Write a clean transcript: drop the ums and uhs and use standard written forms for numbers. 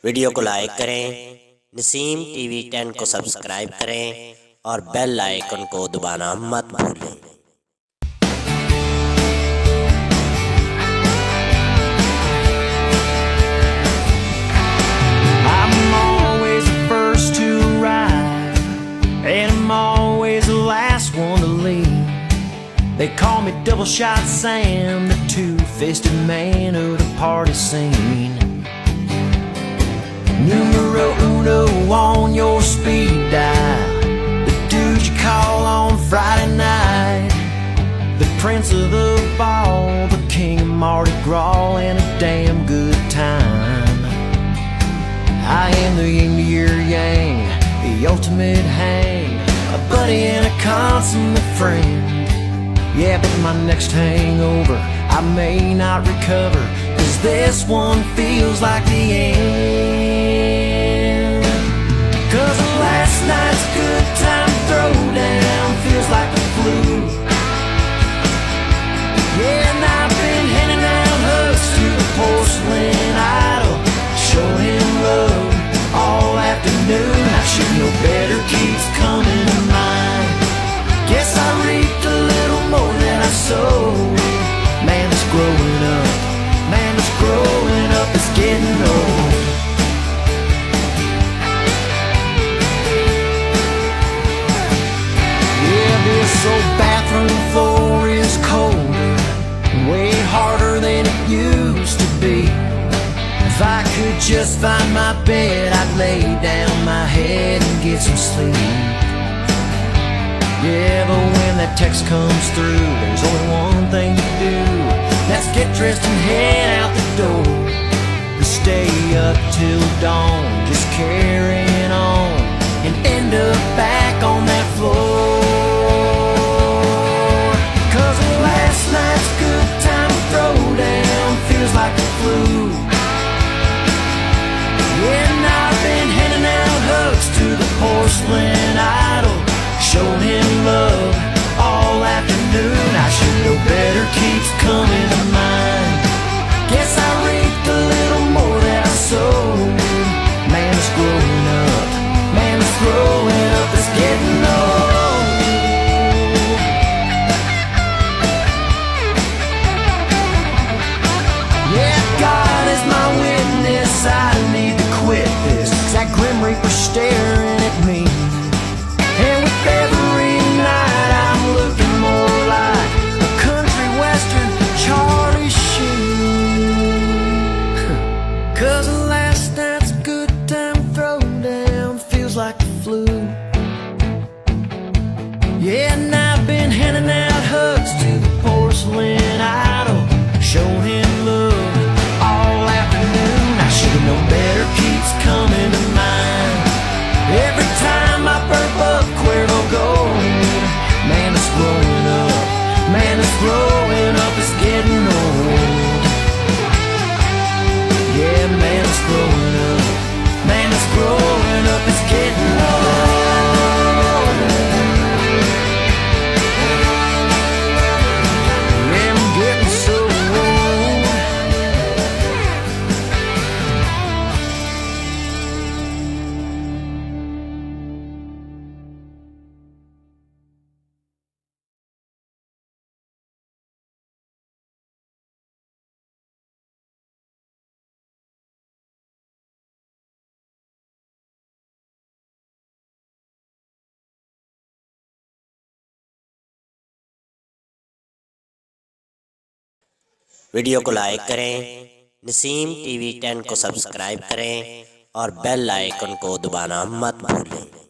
Video को like करें, Naseem TV 10 को सब्सक्राइब करें और बेल आइकन को दबाना मत भूलें। I'm always the first to arrive, and I'm always the last one to leave. They call me Double Shot Sam, the two-fisted man of the party scene. Numero uno on your speed dial, the dude you call on Friday night, the prince of the ball, the king of Mardi Gras, and a damn good time. I am the yin to your yang, the ultimate hang, a buddy and a consummate friend. Yeah, but my next hangover I may not recover, 'cause this one feels like the end. 'Cause last night's good time throwdown feels like the flu. Yeah, and I've been handing out hugs to the porcelain idol, showing him love all afternoon. I should know better keeps coming to mind. Guess I reaped a little more than I sowed. Man, it's growing up. Man, it's growing up. It's getting old. Yeah, this old bathroom floor is colder, way harder than it used to be. If I could just find my bed, I'd lay down my head and get some sleep. Yeah, but when that text comes through, there's only one thing to do. Let's get dressed and head out the door. We stay up till dawn, just carrying on, and end up back on that floor. 'Cause last night's good time throwdown feels like the flu. Yeah, and I've been handing out hugs to the porcelain idol, showing him love all afternoon. I should know better keeps coming to mind. Guess I reaped a little more than I sowed. Man, it's growing up. Man, it's growing up. It's getting old. Yeah, God is my witness. I need to quit this, 'cause that Grim Reaper's staring at me. And with every night I'm looking more like a country western Charlie Sheen. 'Cause last night's good time throwdown feels like the flu. Yeah, and I've been handing out hugs to the porcelain idol, showing him love all afternoon. I should've known better keeps coming to mind. Every time I burp up Cuervo Gold. Man, it's growing up. Man, it's growing up. It's getting old. Yeah, man, it's growing up. Man, it's growing up. It's getting old. Yeah, I'm getting so old. Video को like करें, Naseem TV 10 को subscribe करें और bell icon को दबाना मत भूलें।